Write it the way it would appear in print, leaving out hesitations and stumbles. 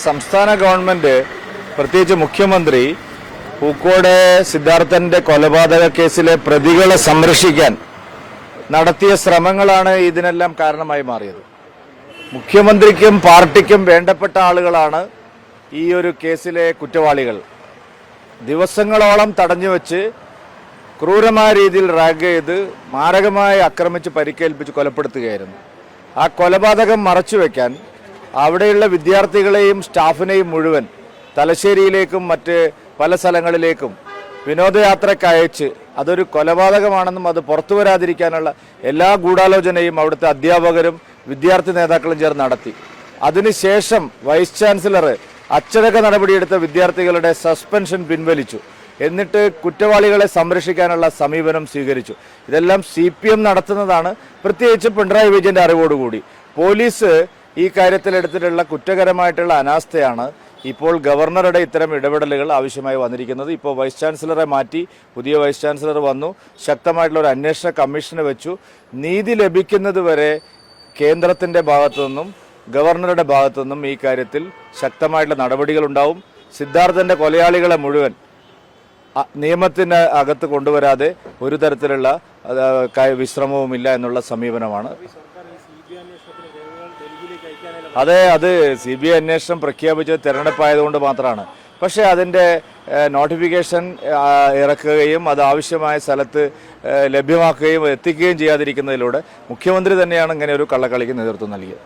സംസ്ഥാന ഗവൺമെന്റ് പ്രത്യേകിച്ച് മുഖ്യമന്ത്രി പൂക്കോട് സിദ്ധാർത്ഥന്റെ കൊലപാതക കേസിലെ പ്രതികളെ സംരക്ഷിക്കാൻ നടത്തിയ ശ്രമങ്ങളാണ് ഇതിനെല്ലാം കാരണമായി മാറിയത്. മുഖ്യമന്ത്രിക്കും പാർട്ടിക്കും വേണ്ടപ്പെട്ട ആളുകളാണ് ഈ ഒരു കേസിലെ കുറ്റവാളികൾ. ദിവസങ്ങളോളം തടഞ്ഞുവെച്ച് ക്രൂരമായ രീതിയിൽ റാഗ് ചെയ്ത് മാരകമായി ആക്രമിച്ച് പരിക്കേൽപ്പിച്ച് കൊലപ്പെടുത്തുകയായിരുന്നു. ആ കൊലപാതകം മറച്ചുവെക്കാൻ അവിടെയുള്ള വിദ്യാർത്ഥികളെയും സ്റ്റാഫിനെയും മുഴുവൻ തലശ്ശേരിയിലേക്കും മറ്റ് പല സ്ഥലങ്ങളിലേക്കും വിനോദയാത്രയ്ക്ക് അയച്ച് അതൊരു കൊലപാതകമാണെന്നും അത് പുറത്തു വരാതിരിക്കാനുള്ള എല്ലാ ഗൂഢാലോചനയും അവിടുത്തെ അധ്യാപകരും വിദ്യാർത്ഥി നേതാക്കളും ചേർന്ന് നടത്തി. അതിനുശേഷം വൈസ് ചാൻസലർ അച്ചടക്ക നടപടിയെടുത്ത വിദ്യാർത്ഥികളുടെ സസ്പെൻഷൻ പിൻവലിച്ചു. എന്നിട്ട് കുറ്റവാളികളെ സംരക്ഷിക്കാനുള്ള സമീപനം സ്വീകരിച്ചു. ഇതെല്ലാം CPM നടത്തുന്നതാണ്. പ്രത്യേകിച്ച് പിണറായി വിജയന്റെ അറിവോടുകൂടി പോലീസ് ഈ കാര്യത്തിൽ എടുത്തിട്ടുള്ള കുറ്റകരമായിട്ടുള്ള അനാസ്ഥയാണ് ഇപ്പോൾ ഗവർണറുടെ ഇത്തരം ഇടപെടലുകൾ ആവശ്യമായി വന്നിരിക്കുന്നത്. ഇപ്പോൾ വൈസ് ചാൻസലറെ മാറ്റി പുതിയ വൈസ് ചാൻസലർ വന്നു. ശക്തമായിട്ടുള്ള ഒരു അന്വേഷണ കമ്മീഷനെ വെച്ചു. നീതി ലഭിക്കുന്നത് വരെ കേന്ദ്രത്തിൻ്റെ ഭാഗത്തു നിന്നും ഗവർണറുടെ ഭാഗത്തു നിന്നും ഈ കാര്യത്തിൽ ശക്തമായിട്ടുള്ള നടപടികളുണ്ടാവും. സിദ്ധാർത്ഥന്റെ കൊലയാളികളെ മുഴുവൻ നിയമത്തിന് അകത്ത് കൊണ്ടുവരാതെ ഒരു തരത്തിലുള്ള വിശ്രമവുമില്ല എന്നുള്ള സമീപനമാണ്. അതെ, അത് CBI അന്വേഷണം പ്രഖ്യാപിച്ചത് തെരഞ്ഞെടുപ്പായതുകൊണ്ട് മാത്രമാണ്. പക്ഷേ അതിൻ്റെ നോട്ടിഫിക്കേഷൻ ഇറക്കുകയും അത് ആവശ്യമായ സ്ഥലത്ത് ലഭ്യമാക്കുകയും എത്തിക്കുകയും ചെയ്യാതിരിക്കുന്നതിലൂടെ മുഖ്യമന്ത്രി തന്നെയാണ് ഇങ്ങനെ ഒരു കള്ളക്കളിക്ക് നേതൃത്വം നൽകിയത്.